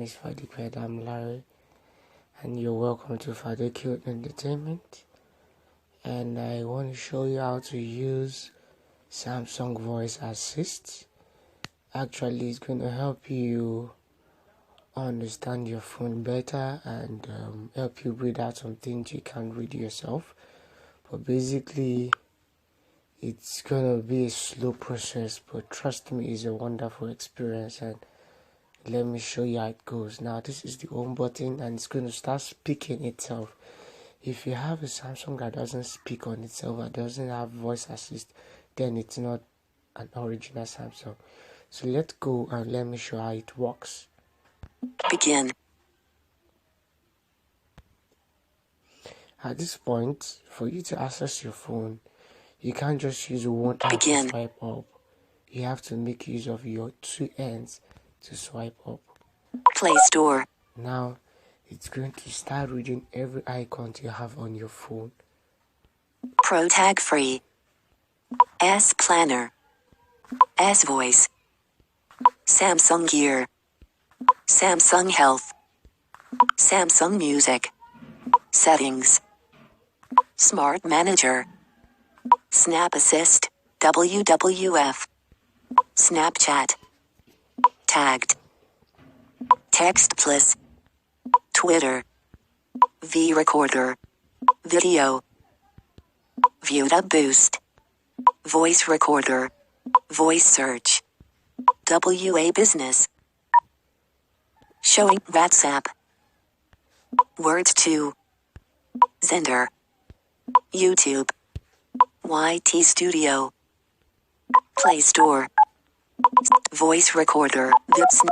is fadoohcute. I'm Larry, and you're welcome to fadoohcute Entertainment. And I want to show you how to use Samsung Voice Assist. Actually, it's going to help you understand your phone better and help you read out some things you can't read yourself. But basically, it's going to be a slow process, but trust me, it's a wonderful experience. And let me show you how it goes. Now, this is the home button, and it's going to start speaking itself. If you have a Samsung that doesn't speak on itself, or doesn't have voice assist, then it's not an original Samsung. So let's go and let me show how it works. Begin. At this point, for you to access your phone, you can't just use one hand to swipe up. You have to make use of your two hands to swipe up. Play Store. Now, it's going to start reading every icon you have on your phone. Pro Tag Free. S Planner. S Voice. Samsung Gear. Samsung Health. Samsung Music. Settings. Smart Manager. Snap Assist, WWF. Snapchat. Tagged. Text Plus. Twitter. V Recorder. Video. View Boost. Voice Recorder. Voice Search. WA Business. Showing WhatsApp. Words 2. Zender. YouTube. YT Studio. Play Store. Voice Recorder.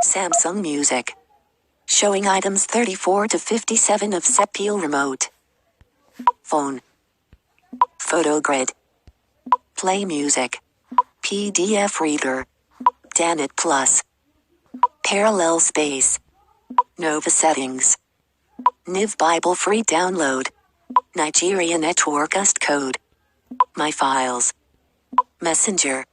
Samsung Music. Showing items 34 to 57 of set Peel Remote. Phone. Photo Grid. Play Music. PDF Reader. Danit Plus. Parallel Space. Nova Settings. Niv Bible Free Download. Nigeria Network UST Code. My Files. Messenger.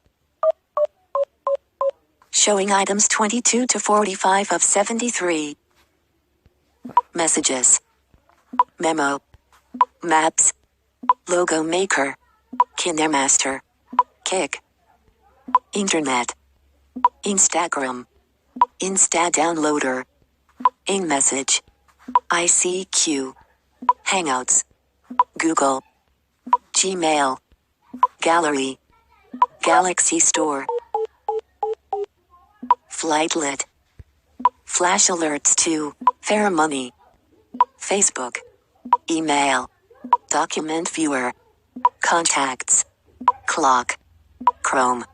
Showing items 22 to 45 of 73. Messages. Memo. Maps. Logo Maker. KineMaster. Kik. Internet. Instagram. Insta Downloader. InMessage. ICQ. Hangouts. Google. Gmail. Gallery. Galaxy Store. Flightlet. Flash Alerts 2. Fair Money. Facebook. Email. Document Viewer. Contacts. Clock. Chrome.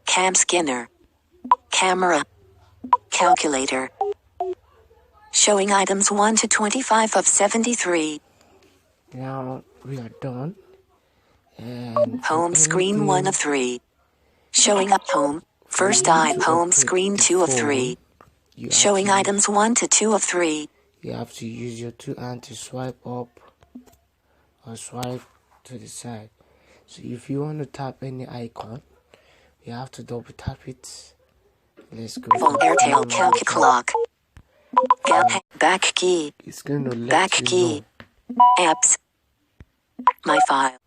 Cam Scanner. Camera. Calculator. Showing items 1 to 25 of 73. Now we are done. And home screen 1 of 3. Showing up home. First eye home screen 2 of 3. Showing items 1 to 2 of 3. You have to use your two hands to swipe up or swipe to the side. So if you want to tap any icon, you have to double tap it. Let's go. Phone Airtel Calc Clock. Back key. It's going to let back you key. know. Apps. My File.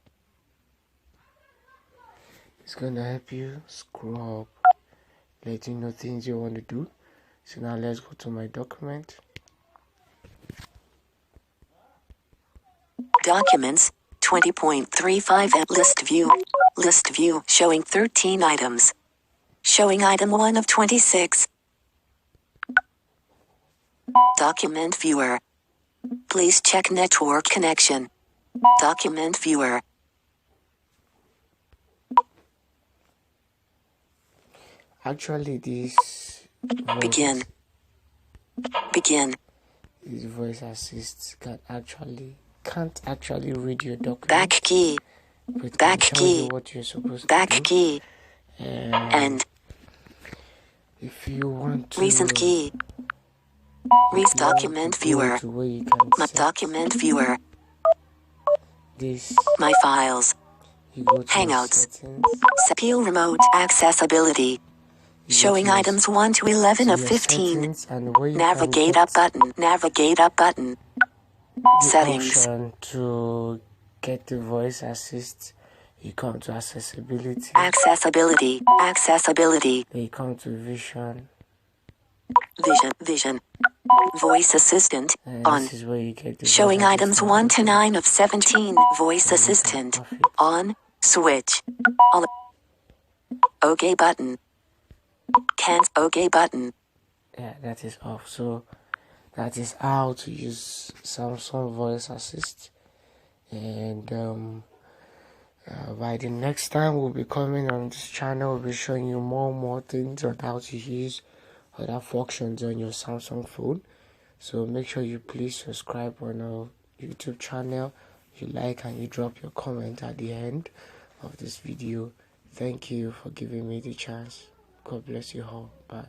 It's going to help you scroll up, let you know things you want to do. So now let's go to my document. Documents 20.35 and list view. List view showing 13 items. Showing item 1 of 26. Document Viewer. Please check network connection. Document Viewer. Actually, this Begin. This voice assist can't actually read your document. Back key. But Back can tell key. you what you're supposed Back to do. key. And if you want to Recent key. Document Viewer. My Document Viewer. This. My Files. You go to Hangouts. settings. Peel Remote Accessibility. Showing items 1 to 11 of 15. And where you Navigate up button. Navigate up button. the Settings. option to get the voice assist, you come to accessibility. Accessibility. Accessibility. Then you come to vision. Vision. Voice assistant. And On. this is where you get the Showing voice items assistant 1 to option. 9 of 17. Voice And you can assistant. off it. On. Switch. All. OK button. OK button. Yeah, that is off. So that is how to use Samsung voice assist. And by the next time we'll be coming on this channel, we'll be showing you more things on how to use other functions on your Samsung phone. So make sure you please subscribe on our YouTube channel, you like and you drop your comment at the end of this video. Thank you for giving me the chance. God bless you all. Bye.